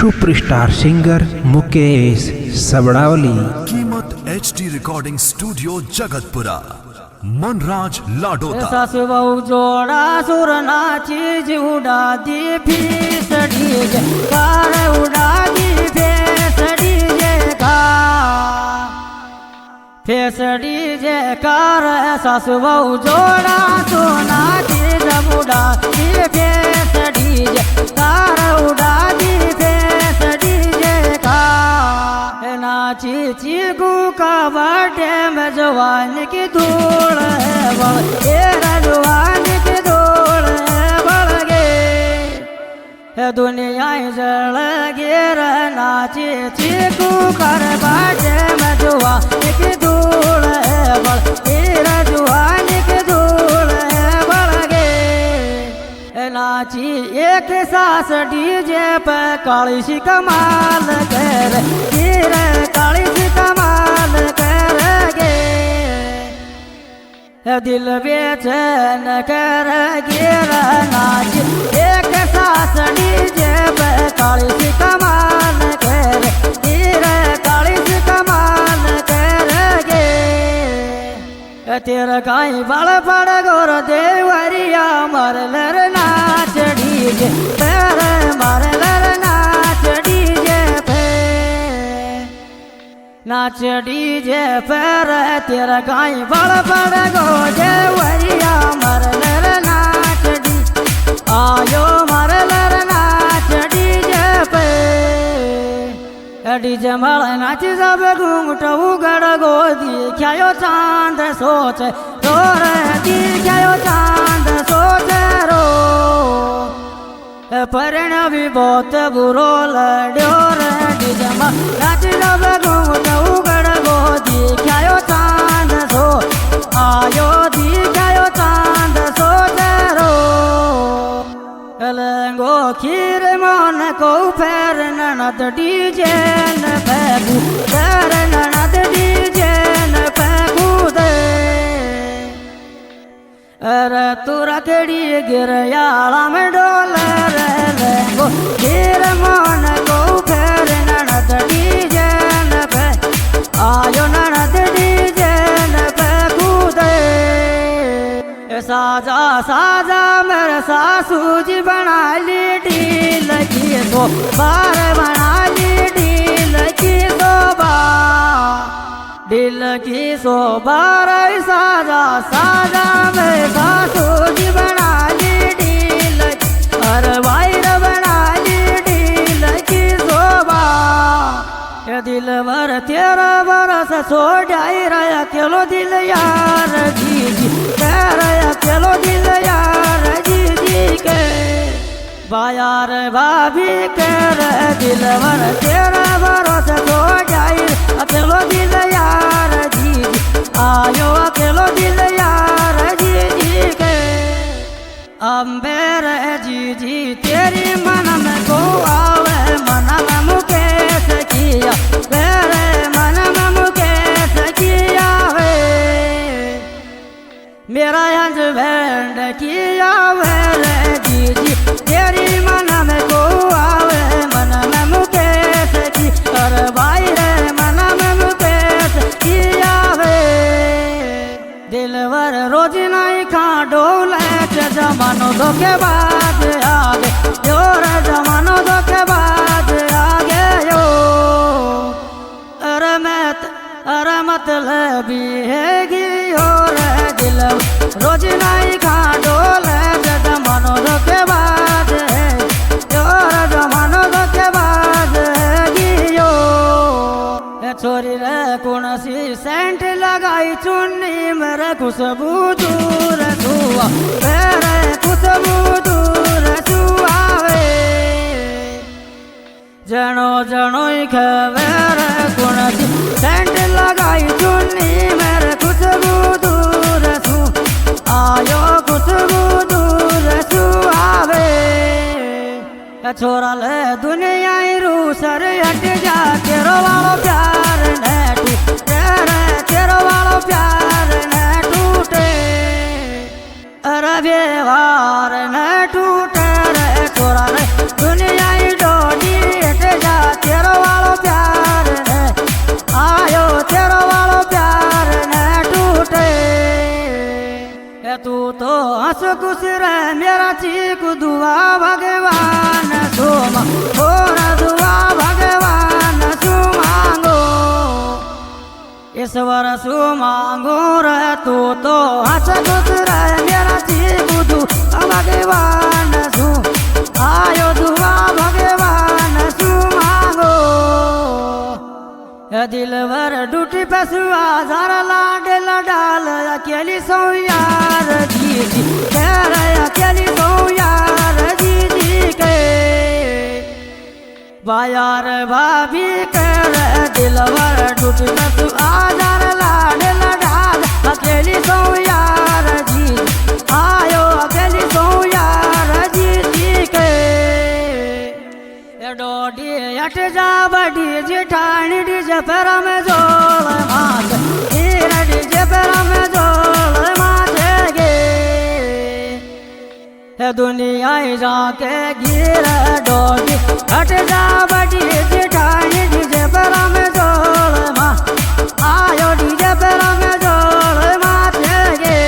Superstar singer Mukesh सबड़ावली। कीमत HD recording studio Jagatpura Manraj Ladota. सासु बहु जोड़ा सुर नाची उड़ा दी फीसड़ी कार उड़ा दी फेसड़ी फेसड़ी जे कार सासु बहु जोड़ा सुर नाची उड़ा दी फेसड़ी कार उड़ा दी फेसड़ी नाची चीकू का बर्थडे में जवान की धूल है बढ़ तेरा जवान की धूल है बढ़ गे दुनिया जल गिर नाची चीकू कर बर्थडे में जवान की धूल है बढ़ तेरा जवान की धूल है बढ़ गे नाची एक सास डीजे पे काली सी कमाल कर काली सी कमाल करेगे दिल बेचैन करेगे नाच एक सास डीजे पे काली सी कमाल कर काली सी कमाल करेगे तेरा गाई बड़ बड़ गोर देवरिया मरलर नाच डीजे पैर मरलर नाच डीजे पे नाच डीजे पैर तेरा गाई बड़ बड़ गो देवरिया मरलर नाच डी आयो मरलर नाच डीजे पे डीजे मल नाच सब घूंघट उगड़ गो दिखायो चांद सोच रो रे दिखायो चांद सोच रो परण भी बहुत बुरो लड्यो रे डीजे मल नाच सब घूंघट उगड़ गो दिखायो चांद सो आयो दिखायो चांद सोच रो लंगो खीर मन को फेर ननद डीजे न फेंकू फेर ननद डीजे न फेंकू दे अरे तू रखड़ी गिरयाला में डोले रे लंगो खीर मन को फेर ननद डीजे न फेंक आयो ननद डीजे न फेंकू दे साजा साजा मेरे सासू जी बना ली ढील की सो बार बना ली ढील की सो ढील की सो बार साजा साजा मेरे सासू जी बना ली ढील अरे वायर बना ली ढील की सो दिल भर तेरा बरस सो जाई रहा चलो दिल यार जी जी चलो दिल यार जी जी के बायार भाभी कर दिल भर तेरा बरस सो जाई चलो दिल यार जी जी आयो चलो दिल यार जी जी के अम्बेर जी जी तेरी मन में को आवे मन में मुकेश किया तेरे मन में मुकेश किया है मेरा हंस बैंड किया वे जी जी तेरी मन में को आवे मन में मुकेश की और भाई रे मन में मुकेश किया वे दिलवर रोज नहीं खा डोले जमानो धोखेबाज आगे योर जमानो धोखेबाज आगे यो अरे मतलबी हैगी और दिल रोज नहीं खा डोले जमानो धोखेबाज है योर जमानो धोखेबाज हैगी यो छोरी रे कौन सी सेंट लगाई चुन्नी मेरे खुशबू दूर छुआ मेरे खुशबू दूर छुआवे जनो जनो खबर कौन सी सेंट लगाई चुन्नी मेरे खुशबू दूर छू आयो खुशबू दूर छुआवे छोरा ले दुनिया रू सर हट जा तेरो वालो प्यार न टूटे तेरो वालो प्यार न टूटे अरे व्यवहार न टूटे रे छोरा रे दुनिया डोडी हट खुश रहे मेरा चीकू दुआ भगवान सुमा और दुआ भगवान सुमांगो ईश्वर सुमांगो रे तू तो हंस खुश रहे मेरा चीकू दुआ भगवान सु आयो दुआ भगवान सुमांगो दिलवर डूटी पसुआ जरा लाड लडाल अकेली सो यार दीदी कह रहे अकेली सो यार दीदी के बायार भाभी कह रहे दिलवर डूटी पसुआ जरा लाड लडाल अकेली सो यार दीदी आयो अकेली सो यार दीदी के डोडी अट जा बड़ी जेठानी डीजे पर में जोल मात हीरा डीजे पर में जोल माते गे दुनिया जाके गिर डोडी अट जा बड़ी जेठानी डीजे पर में जोल मा आयो डीजे पर में जोल माते गे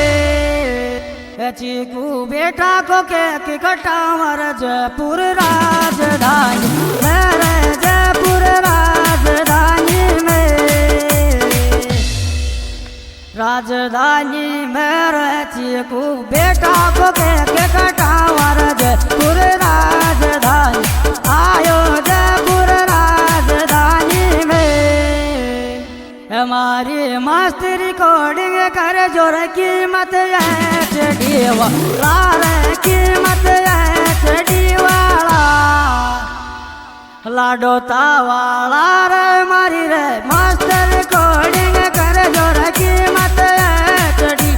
चीकू बेटा को के कटा मर जयपुर राजधानी मेरे जयपुर राजधानी मेरे चीकू बेटा को के कटा मर जयपुर राजधानी आयो जयपुर राजधानी में हमारी मस्त रिकॉर्डिंग कर जोर कीमत एचडी वाला कीमत एचडी वाला लाडोता वाला रे मारी रे मस्त रिकॉर्डिंग कर जोर कीमत एचडी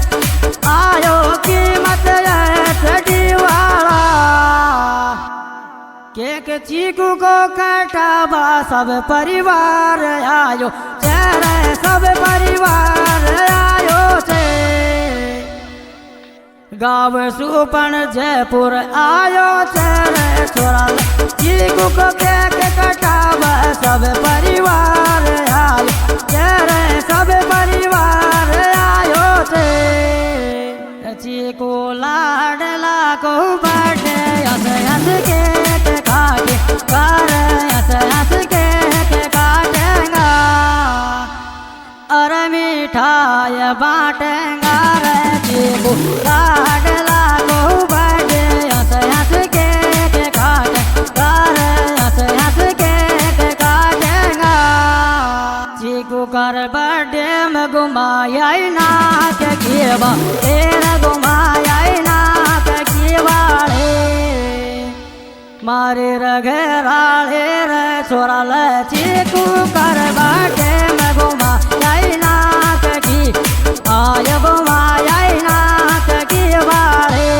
आयो कीमत एचडी वाला केक चीकू को कटावा सब परिवार आयो चेहरे सब परिवार आयो छे गाँव सुपन जयपुर आयो चेहरे छोरा चीकू को केक कटावा सब परिवार आयो चेहरे सब परिवार आयो छे चीकू लाडला को बर्थडे हंस हंस केक काटे कर हंस हंस केक काटेगा और मिठाई बांटेगा रे चीकू लाडला को बर्थडे हंस हंस केक काटे कर हंस हंस केक काटेगा चीकू कर बर्थडे में घुमाया ना के केवा तेरा घुमाया ना के केवाड़े मारे रघेराले रे छोरा ले चीकू कर बाटे में घुमाया ना के की आय घुमाया ना के केवाड़े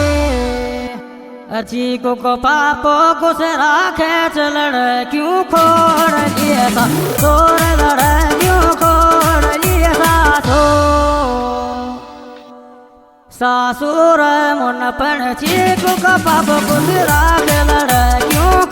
चीकू को पापो कुछ राखे चलड़ क्यों खोड़ लिए सा तोर लड़ क्यों खोड़ लिए सा सासुर मुन पण चीकू का पाप कुछ राख लड़ क्यों